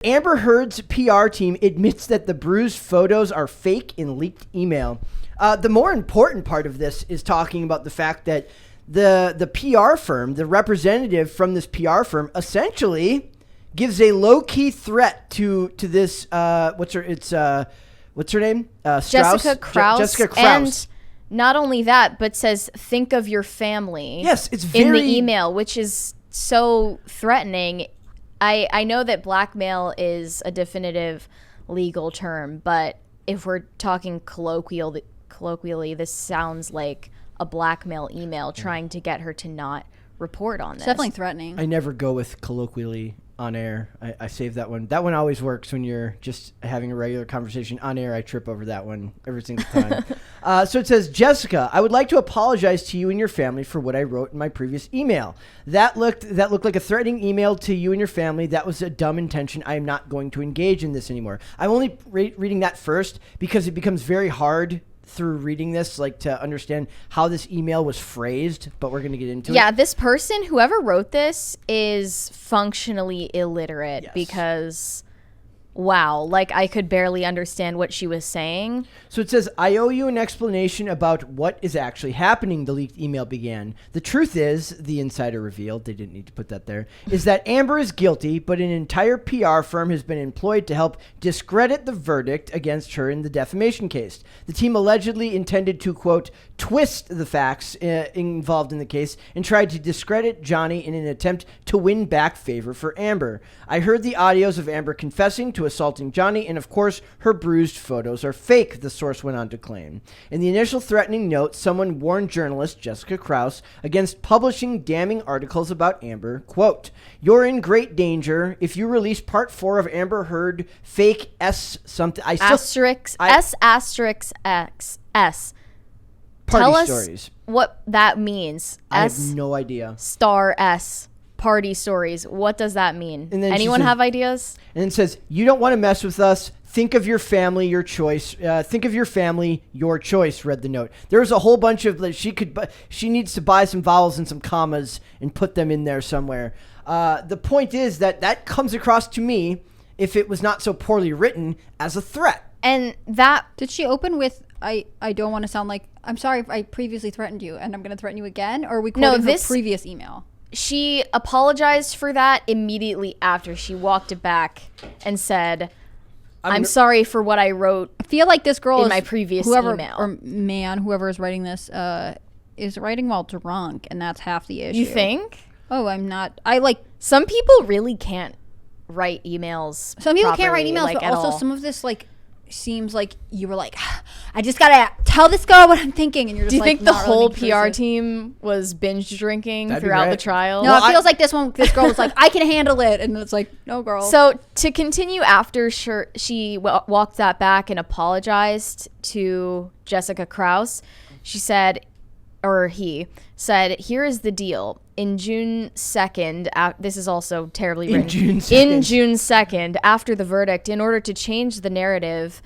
Amber Heard's PR team admits that the bruised photos are fake in leaked email. The more important part of this is talking about the fact that the PR firm, the representative from this PR firm, essentially gives a low-key threat to this. What's her name? Strauss? Jessica Krause. Jessica Krause. And not only that, but says, think of your family. Yes, it's very... in the email, which is so threatening. I know that blackmail is a definitive legal term, but if we're talking colloquially, this sounds like a blackmail email trying to get her to not report on this. It's definitely threatening. I never go with colloquially on air. I save that one. That one always works when you're just having a regular conversation. On air, I trip over that one every single time. So it says, Jessica, I would like to apologize to you and your family for what I wrote in my previous email. That looked like a threatening email to you and your family. That was a dumb intention. I am not going to engage in this anymore. I'm only reading that first because it becomes very hard through reading this, like, to understand how this email was phrased, but we're going to get into it. Yeah, this person, whoever wrote this, is functionally illiterate. Yes. Because, wow, like, I could barely understand what she was saying. So it says, I owe you an explanation about what is actually happening, the leaked email began. The truth is, the insider revealed, they didn't need to put that there, is that Amber is guilty, but an entire PR firm has been employed to help discredit the verdict against her in the defamation case. The team allegedly intended to, quote, twist the facts involved in the case and tried to discredit Johnny in an attempt to win back favor for Amber. I heard the audios of Amber confessing to assaulting Johnny, and of course, her bruised photos are fake, the source went on to claim. In the initial threatening note, someone warned journalist Jessica Krause against publishing damning articles about Amber. Quote, you're in great danger if you release part 4 of Amber Heard fake S something. S**X. Party Tell us stories. what that means. I have no idea. Star S. Party stories. What does that mean? And then anyone have ideas? And it says, you don't want to mess with us. Think of your family, your choice. Think of your family, your choice, read the note. There's a whole bunch of, like, she needs to buy some vowels and some commas and put them in there somewhere. The point is that comes across to me, if it was not so poorly written, as a threat. And that... Did she open with, I don't want to sound like, I'm sorry if I previously threatened you and I'm going to threaten you again? Or are we quoting her previous email? She apologized for that immediately after she walked it back and said... I'm sorry for what I wrote. I feel like this girl in my previous email. Or man, whoever is writing this, is writing while drunk, and that's half the issue. You think? Oh, I'm not. Some people really can't write emails. Some people can't write emails, like, but at also all. some of this seems like you were like, I just gotta tell this girl what I'm thinking, and you're just Do you think the not whole really PR team was binge drinking That'd be throughout right. the trial? No, it feels like this girl was like, I can handle it, and it's like, no, girl. So to continue, after she walked that back and apologized to Jessica Krause, he said, here is the deal. In June 2nd, this is also terribly written. In June 2nd, after the verdict, in order to change the narrative,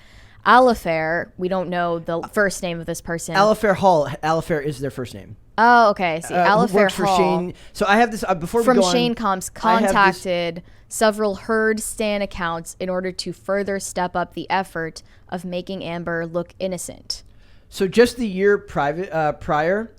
Alifair, we don't know the first name of this person. Alifair Hall. Alifair is their first name. Oh, okay. See, Alifair for Hall. Shane. So I have this, before we from go on. Shane Combs contacted several Heard Stan accounts in order to further step up the effort of making Amber look innocent. So just the year prior,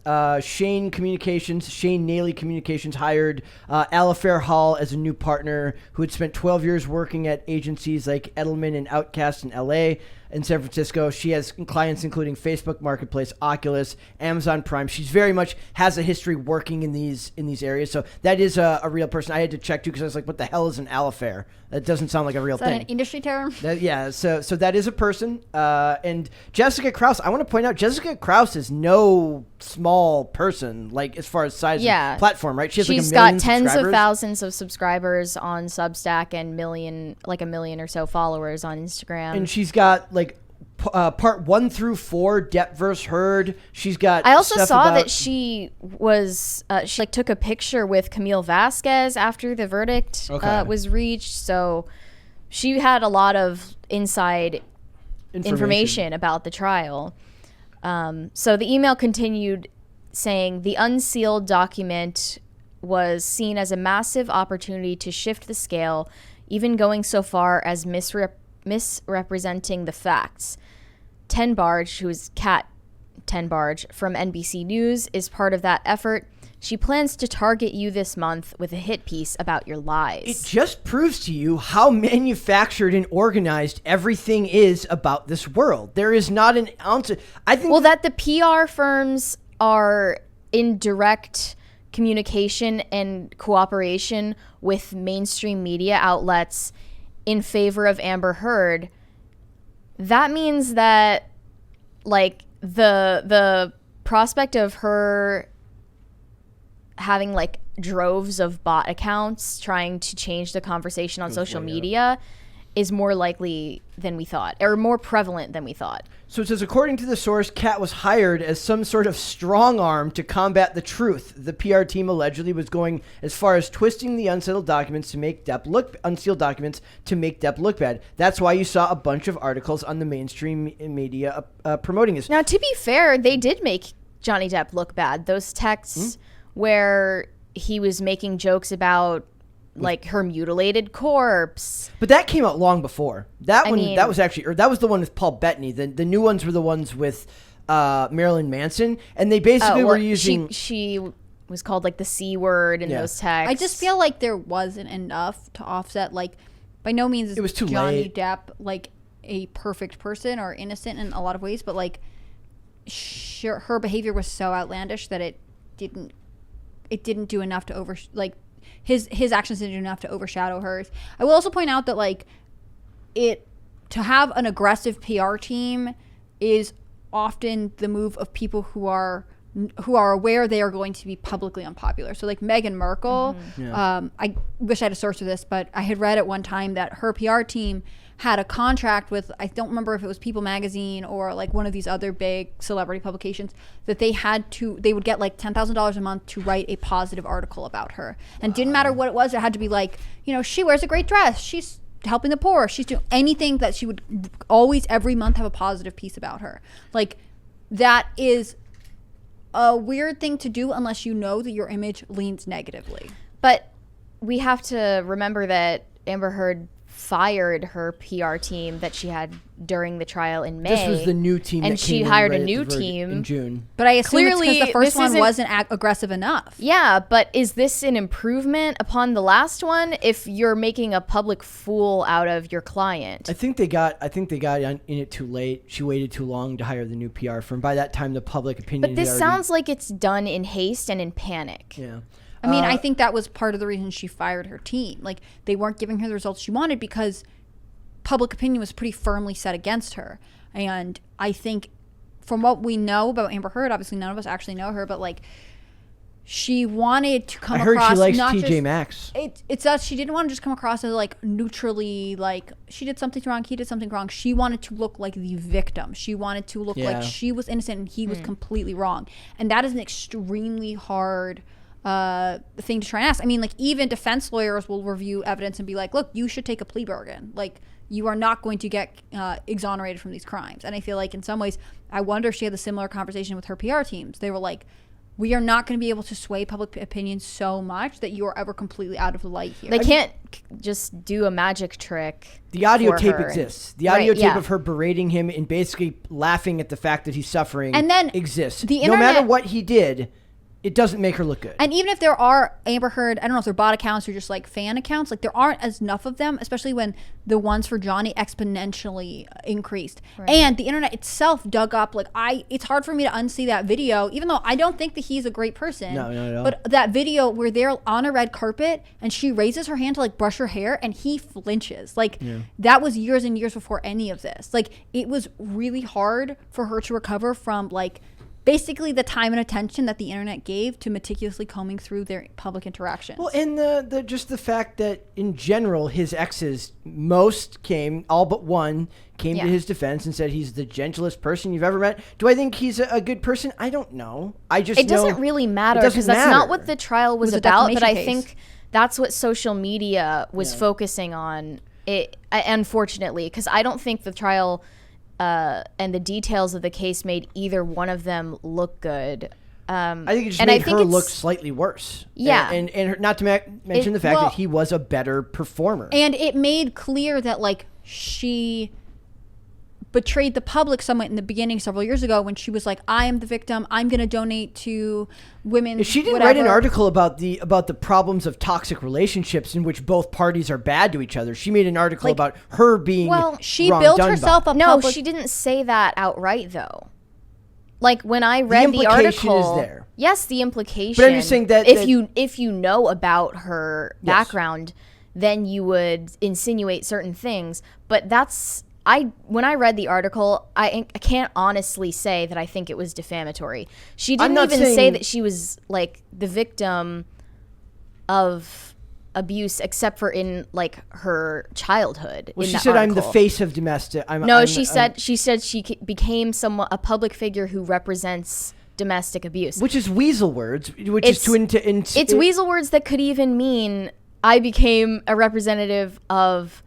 Shane Naley Communications hired Alifair Hall as a new partner who had spent 12 years working at agencies like Edelman and Outcast in LA and San Francisco. She has clients including Facebook Marketplace, Oculus, Amazon Prime. She's very much has a history working in these areas. So that is a real person. I had to check too because I was like, what the hell is an Alifair? That doesn't sound like a real thing. Is that an industry term? So that is a person. And Jessica Krause, I want to point out, Jessica Krause is no small person, like as far as size of platform, right? She's got tens of thousands of subscribers on Substack and a million or so followers on Instagram. And she's got part 1 through 4 Depp vs. Heard. She's got. I also saw that she was she took a picture with Camille Vasquez after the verdict was reached. So she had a lot of inside information about the trial. So the email continued saying the unsealed document was seen as a massive opportunity to shift the scale even going so far as misrepresenting the facts. Tenbarge, who is Kat Tenbarge from NBC News, is part of that effort. She plans to target you this month with a hit piece about your lies. It just proves to you how manufactured and organized everything is about this world. There is not an ounce of, I think. Well, that the PR firms are in direct communication and cooperation with mainstream media outlets in favor of Amber Heard, that means that, like, the prospect of her having like droves of bot accounts trying to change the conversation on social media is more likely than we thought, or more prevalent than we thought. So it says, according to the source, Kat was hired as some sort of strong arm to combat the truth. The PR team allegedly was going as far as twisting the unsealed documents to make Depp look bad. That's why you saw a bunch of articles on the mainstream media promoting this. Now, to be fair, they did make Johnny Depp look bad. Those texts where he was making jokes about like her mutilated corpse. But that came out long before. That was the one with Paul Bettany. The new ones were the ones with Marilyn Manson, and they basically were using. She was called like the C word in those texts. I just feel like there wasn't enough to offset. Like, by no means is it was too Johnny late. Depp like a perfect person or innocent in a lot of ways, but like, her behavior was so outlandish that it didn't do enough to his actions didn't do enough to overshadow hers. I will also point out that like to have an aggressive PR team is often the move of people who are aware they are going to be publicly unpopular. So like Meghan Markle, I wish I had a source for this, but I had read at one time that her PR team had a contract with, I don't remember if it was People Magazine or like one of these other big celebrity publications, that they would get like $10,000 a month to write a positive article about her. And didn't matter what it was, it had to be like, she wears a great dress, she's helping the poor, she's doing anything, that she would always every month have a positive piece about her. Like, that is a weird thing to do unless you know that your image leans negatively. But we have to remember that Amber Heard fired her PR team that she had during the trial in May. This was the new team, and she hired a new team in June. But I assume it's because the first one wasn't aggressive enough. Yeah, but is this an improvement upon the last one? If you're making a public fool out of your client, I think they got in it too late. She waited too long to hire the new PR firm. By that time, the public opinion. But this sounds like it's done in haste and in panic. Yeah. I mean, I think that was part of the reason she fired her team. Like, they weren't giving her the results she wanted because public opinion was pretty firmly set against her. And I think from what we know about Amber Heard, obviously none of us actually know her, but like, she wanted to come across. I heard she likes TJ Maxx. It's that she didn't want to just come across as like neutrally, like she did something wrong, he did something wrong. She wanted to look like the victim. She wanted to look like she was innocent and he was completely wrong. And that is an extremely hard thing to try and ask. I mean, like, even defense lawyers will review evidence and be like, look, you should take a plea bargain. Like, you are not going to get exonerated from these crimes. And I feel like in some ways, I wonder if she had a similar conversation with her PR teams. They were like, we are not going to be able to sway public opinion so much that you are ever completely out of the light here. They can't just do a magic trick. The audio tape exists. The audio tape of her berating him and basically laughing at the fact that he's suffering exists. No matter what he did, it doesn't make her look good. And even if there are Amber Heard, I don't know if they're bot accounts or just like fan accounts, like there aren't as enough of them, especially when the ones for Johnny exponentially increased. Right. And the internet itself dug up, like it's hard for me to unsee that video, even though I don't think that he's a great person. No, not at all. But that video where they're on a red carpet and she raises her hand to like brush her hair and he flinches. Like that was years and years before any of this. Like, it was really hard for her to recover from like basically the time and attention that the internet gave to meticulously combing through their public interactions. Well, and the just the fact that in general his exes, all but one came to his defense and said he's the gentlest person you've ever met. Do I think he's a good person? I don't know. It doesn't really matter because that's not what the trial was about. But I think that's what social media was focusing on. Unfortunately, because I don't think the trial and the details of the case made either one of them look good I think it just made her look slightly worse. Yeah. And her, not to mention the fact that he was a better performer. And it made clear that, like, she betrayed the public somewhat in the beginning several years ago when she was like, I am the victim. I'm going to donate to women. She didn't write an article about the problems of toxic relationships in which both parties are bad to each other. She made an article about her being she built herself up. No, she didn't say that outright, though. Like, when I read the article, is there. Yes, the implication. But I'm just saying that if you know about her background, then you would insinuate certain things. But when I read the article, I can't honestly say that I think it was defamatory. She didn't even say that she was, like, the victim of abuse, except for in, like, her childhood. Well, she said, "I'm the face of domestic." She said she became a public figure who represents domestic abuse, which is weasel words. It's weasel words that could even mean I became a representative of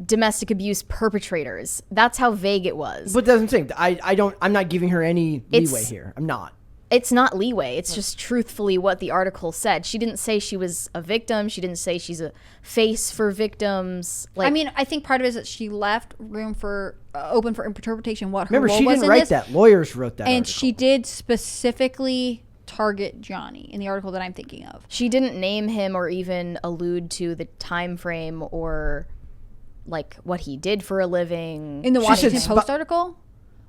domestic abuse perpetrators. That's how vague it was. But that's what I'm saying. I'm not giving her any leeway here. I'm not. It's not leeway. It's just truthfully what the article said. She didn't say she was a victim. She didn't say she's a face for victims. Like, I mean, I think part of it is that she left room for open for interpretation. What her role was in this. Remember, she didn't write that. Lawyers wrote that. And article. She did specifically target Johnny in the article that I'm thinking of. She didn't name him or even allude to the time frame or, like, what he did for a living. In the Washington Post article?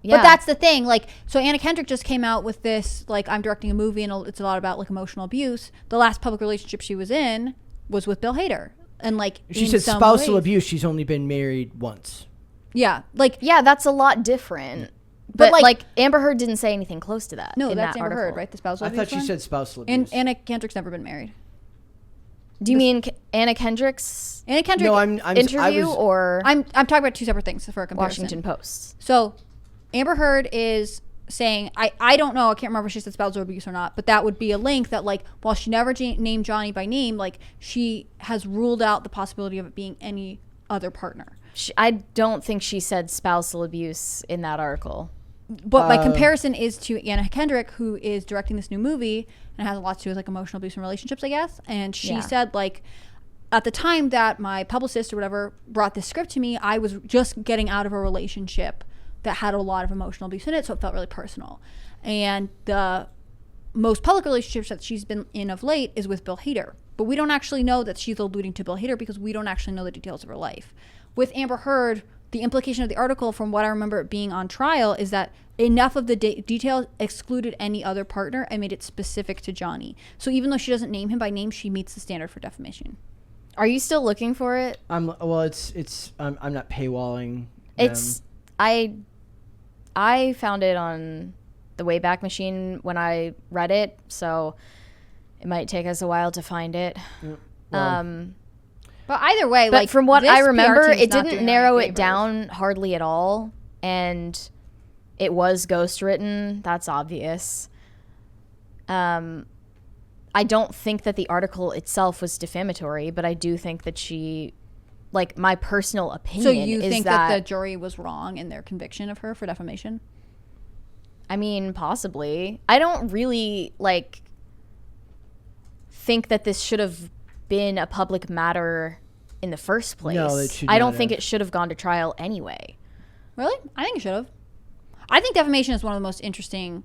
Yeah. But that's the thing. Like, so Anna Kendrick just came out with this, like, I'm directing a movie and it's a lot about, like, emotional abuse. The last public relationship she was in was with Bill Hader. And, like, she said spousal abuse. She's only been married once. Yeah. Like, yeah, that's a lot different. But like Amber Heard didn't say anything close to that. No, that's Amber Heard, right? The spousal abuse. I thought she said spousal abuse. And Anna Kendrick's never been married. Do you mean Anna Kendrick's interview? Or I'm talking about two separate things for a comparison. Washington Post. So Amber Heard is saying, I don't know, I can't remember if she said spousal abuse or not, but that would be a link that, like, while she never named Johnny by name, like, she has ruled out the possibility of it being any other partner. I don't think she said spousal abuse in that article. But my comparison is to Anna Kendrick, who is directing this new movie, and it has a lot to do with, like, emotional abuse and relationships, I guess. And she said, like, at the time that my publicist or whatever brought this script to me, I was just getting out of a relationship that had a lot of emotional abuse in it, so it felt really personal. And the most public relationships that she's been in of late is with Bill Hader. But we don't actually know that she's alluding to Bill Hader because we don't actually know the details of her life. With Amber Heard, the implication of the article, from what I remember it being on trial, is that enough of the details excluded any other partner and made it specific to Johnny. So even though she doesn't name him by name, she meets the standard for defamation. Are you still looking for it? I'm not paywalling. I found it on the Wayback Machine when I read it, so it might take us a while to find it. But either way, but like, from what I remember, it not didn't narrow it down hardly at all, and it was ghostwritten. That's obvious. I don't think that the article itself was defamatory, but I do think that she, like, my personal opinion. So you is think that the jury was wrong in their conviction of her for defamation? I mean, possibly. I don't really, like, think that this should have been a public matter in the first place. No, it should I don't not think have. it should have gone to trial anyway. Really? I think it should have. I think defamation is one of the most interesting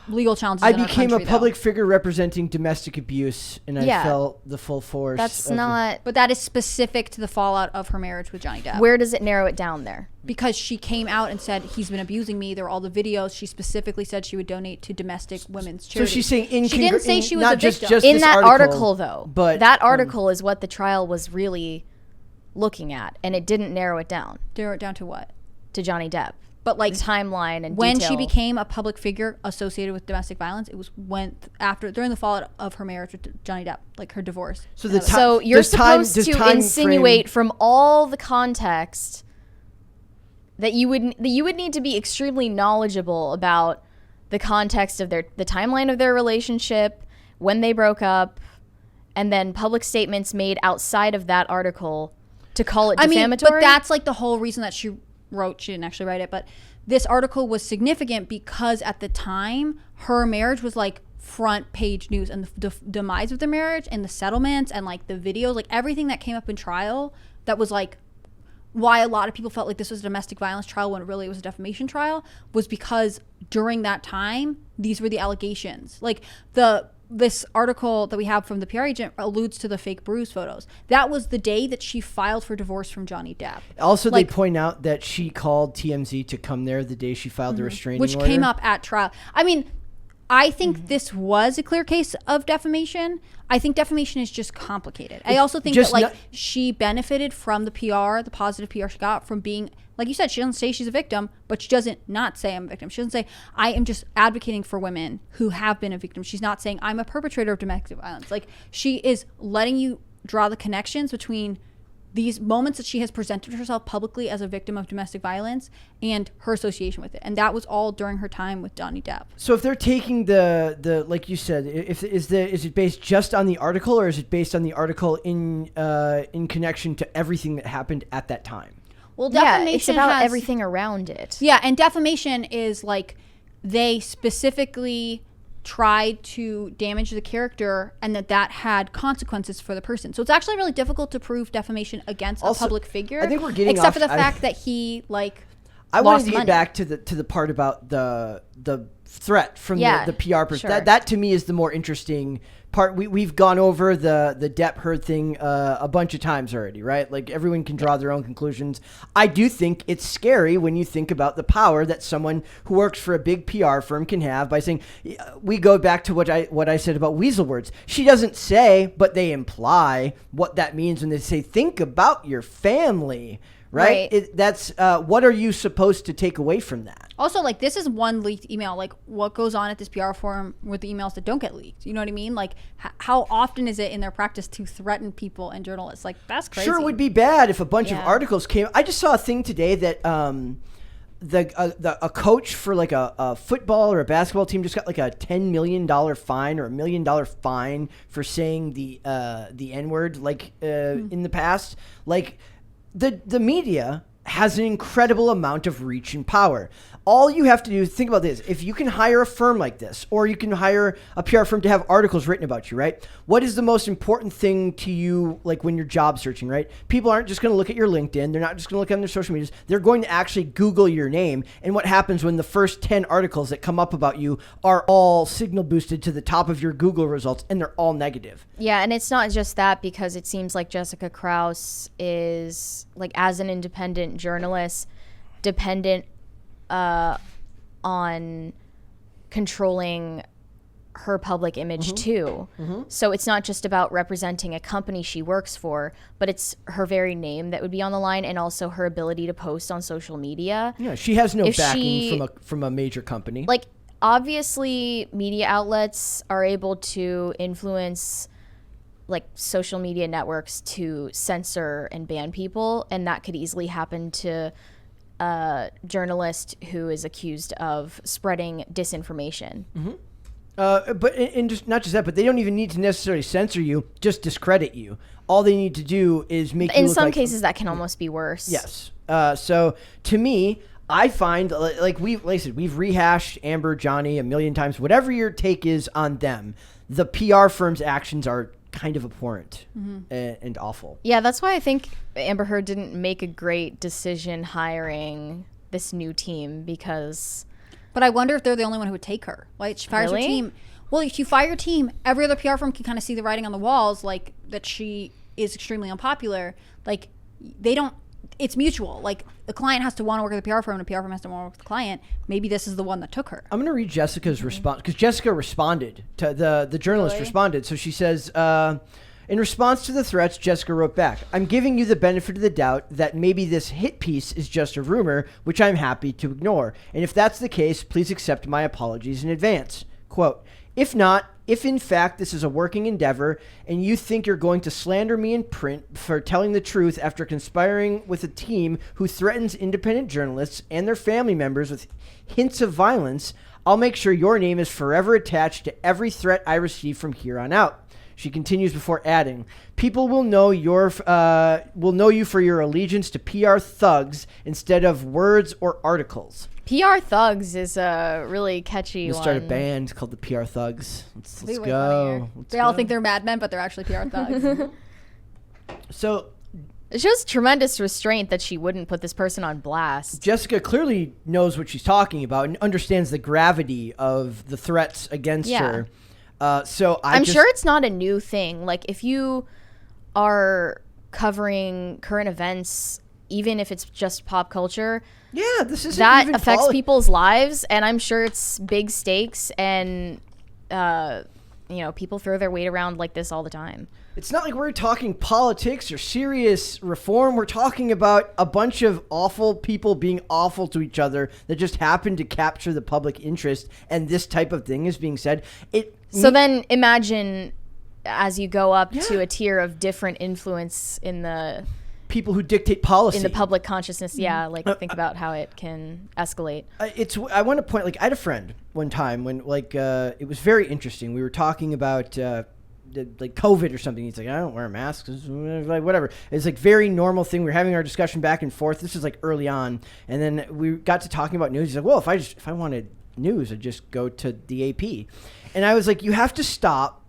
legal challenges I in our became country, a public figure representing domestic abuse, and I felt the full force. That's of not... But that is specific to the fallout of her marriage with Johnny Depp. Where does it narrow it down there? Because she came out and said, he's been abusing me. There were all the videos. She specifically said she would donate to domestic women's charities. So she's saying she didn't say she was not a victim. Just in this that article, though. But that article is what the trial was really looking at, and it didn't narrow it down. Narrow it down to what? To Johnny Depp. But, like, the timeline and when detail. she became a public figure associated with domestic violence, it was during the fallout of her marriage with Johnny Depp, like her divorce. So you're supposed to insinuate from all the context that you would need to be extremely knowledgeable about the context of the timeline of their relationship, when they broke up, and then public statements made outside of that article to call it defamatory. But that's, like, the whole reason that she wrote, she didn't actually write it, but this article was significant because at the time her marriage was like front page news, and the demise of the marriage and the settlements and like the videos, like everything that came up in trial, that was like why a lot of people felt like this was a domestic violence trial when really it was a defamation trial, was because during that time these were the allegations. Like this article that we have from the PR agent alludes to the fake bruise photos. That was the day that she filed for divorce from Johnny Depp. Also, like, they point out that she called TMZ to come there the day she filed the restraining order. Which came up at trial. I mean, I think this was a clear case of defamation. I think defamation is just complicated. I also think that like she benefited from the PR, the positive PR she got from being, like you said, she doesn't say she's a victim, but she doesn't not say I'm a victim. She doesn't say I am just advocating for women who have been a victim. She's not saying I'm a perpetrator of domestic violence. Like, she is letting you draw the connections between these moments that she has presented herself publicly as a victim of domestic violence and her association with it. And that was all during her time with Johnny Depp. So if they're taking the like you said, is it based just on the article, or is it based on the article in connection to everything that happened at that time? Well, defamation it's about everything around it. Yeah, and defamation is like they specifically tried to damage the character and that had consequences for the person. So it's actually really difficult to prove defamation against a public figure. I think we're getting except for the fact that he I wanted to get back to the part about the threat from the PR person. Sure. That to me is the more interesting part. We've gone over the Depp Heard thing a bunch of times already, right? Like, everyone can draw their own conclusions. I do think it's scary when you think about the power that someone who works for a big PR firm can have by saying, we go back to what I said about weasel words. She doesn't say, but they imply what that means when they say, think about your family. Right? That's what are you supposed to take away from that? Also, like, this is one leaked email. Like, what goes on at this PR forum with the emails that don't get leaked? You know what I mean? Like, how often is it in their practice to threaten people and journalists? Like, that's crazy. Sure, it would be bad if a bunch of articles came. I just saw a thing today that a coach for like a football or a basketball team just got like a $10 million fine or $1 million fine for saying the N-word in the past. Like, the media has an incredible amount of reach and power. All you have to do is think about this. If you can hire a firm like this, or you can hire a PR firm to have articles written about you, right? What is the most important thing to you, like, when you're job searching, right? People aren't just going to look at your LinkedIn. They're not just going to look on their social medias. They're going to actually Google your name. And what happens when the first 10 articles that come up about you are all signal boosted to the top of your Google results, and they're all negative? Yeah, and it's not just that, because it seems like Jessica Krause is, like, as an independent journalist, dependent on controlling her public image too. So it's not just about representing a company she works for, but it's her very name that would be on the line, and also her ability to post on social media. Yeah, she has no backing from a major company. Like, obviously media outlets are able to influence like social media networks to censor and ban people, and that could easily happen to a journalist who is accused of spreading disinformation. But just not just that, but they don't even need to necessarily censor you, just discredit you. All they need to do is make you in look some like, cases that can almost be worse. Yes. So to me, I find like I said, we've rehashed Amber, Johnny a million times. Whatever your take is on them, the PR firm's actions are kind of abhorrent and awful. Yeah, that's why I think Amber Heard didn't make a great decision hiring this new team, because... But I wonder if they're the only one who would take her. Like, she fires her team. Well, if you fire your team, every other PR firm can kind of see the writing on the walls, like, that she is extremely unpopular. Like, they don't... It's mutual. Like, the client has to want to work with the PR firm, and the PR firm has to want to work with the client. Maybe this is the one that took her. I'm going to read Jessica's response, because Jessica responded to the journalist responded. So she says, in response to the threats, Jessica wrote back, "I'm giving you the benefit of the doubt that maybe this hit piece is just a rumor, which I'm happy to ignore. And if that's the case, please accept my apologies in advance." Quote, "If not, if in fact this is a working endeavor and you think you're going to slander me in print for telling the truth after conspiring with a team who threatens independent journalists and their family members with hints of violence, I'll make sure your name is forever attached to every threat I receive from here on out." She continues before adding, people will know you for your allegiance to PR thugs instead of words or articles. PR thugs is a really catchy We'll one. start a band called the PR Thugs. Let's Way go. They all think they're madmen, but they're actually PR thugs. So it shows tremendous restraint that she wouldn't put this person on blast. Jessica clearly knows what she's talking about and understands the gravity of the threats against her. I'm sure it's not a new thing. Like, if you are covering current events, even if it's just pop culture, this isn't that even affects people's lives, and I'm sure it's big stakes, and people throw their weight around like this all the time. It's not like we're talking politics or serious reform. We're talking about a bunch of awful people being awful to each other that just happen to capture the public interest, and this type of thing is being said. Then imagine as you go up to a tier of different influence in the people who dictate policy in the public consciousness. Think about how it can escalate. I want to point, I had a friend one time when it was very interesting. We were talking about COVID or something. He's like, I don't wear masks. Whatever. It's very normal thing. We were having our discussion back and forth. This is early on, and then we got to talking about news. He's like, well, if I wanted news, I'd just go to the AP. And I was like, you have to stop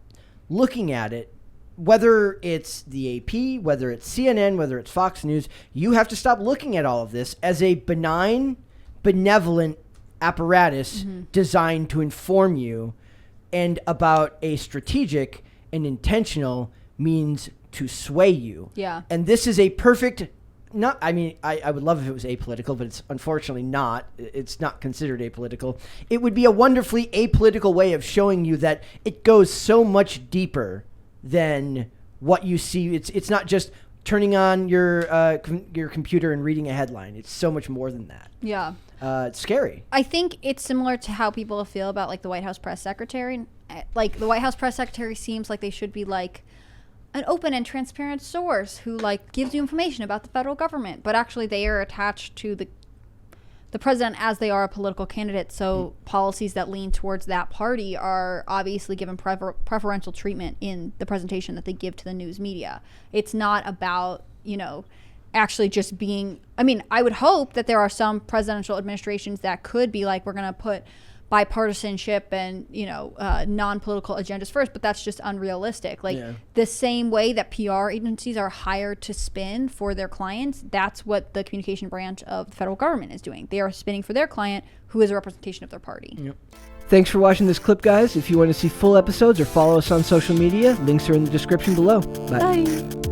looking at it, whether it's the AP, whether it's CNN, whether it's Fox News. You have to stop looking at all of this as a benign, benevolent apparatus designed to inform you, and about a strategic and intentional means to sway you. Yeah. And this is a perfect... I would love if it was apolitical, but it's unfortunately not. It's not considered apolitical. It would be a wonderfully apolitical way of showing you that it goes so much deeper than what you see. It's not just turning on your computer and reading a headline. It's so much more than that. Yeah. It's scary. I think it's similar to how people feel about the White House press secretary. The White House press secretary seems like they should be an open and transparent source who gives you information about the federal government, but actually they are attached to the president as they are a political candidate. So policies that lean towards that party are obviously given preferential treatment in the presentation that they give to the news media. It's not about, actually just being, I would hope that there are some presidential administrations that could be we're going to put bipartisanship and non-political agendas first, but that's just unrealistic. The same way that PR agencies are hired to spin for their clients, that's what the communication branch of the federal government is doing. They are spinning for their client, who is a representation of their party. Yep. Thanks for watching this clip, guys. If you want to see full episodes or follow us on social media, links are in the description below. Bye.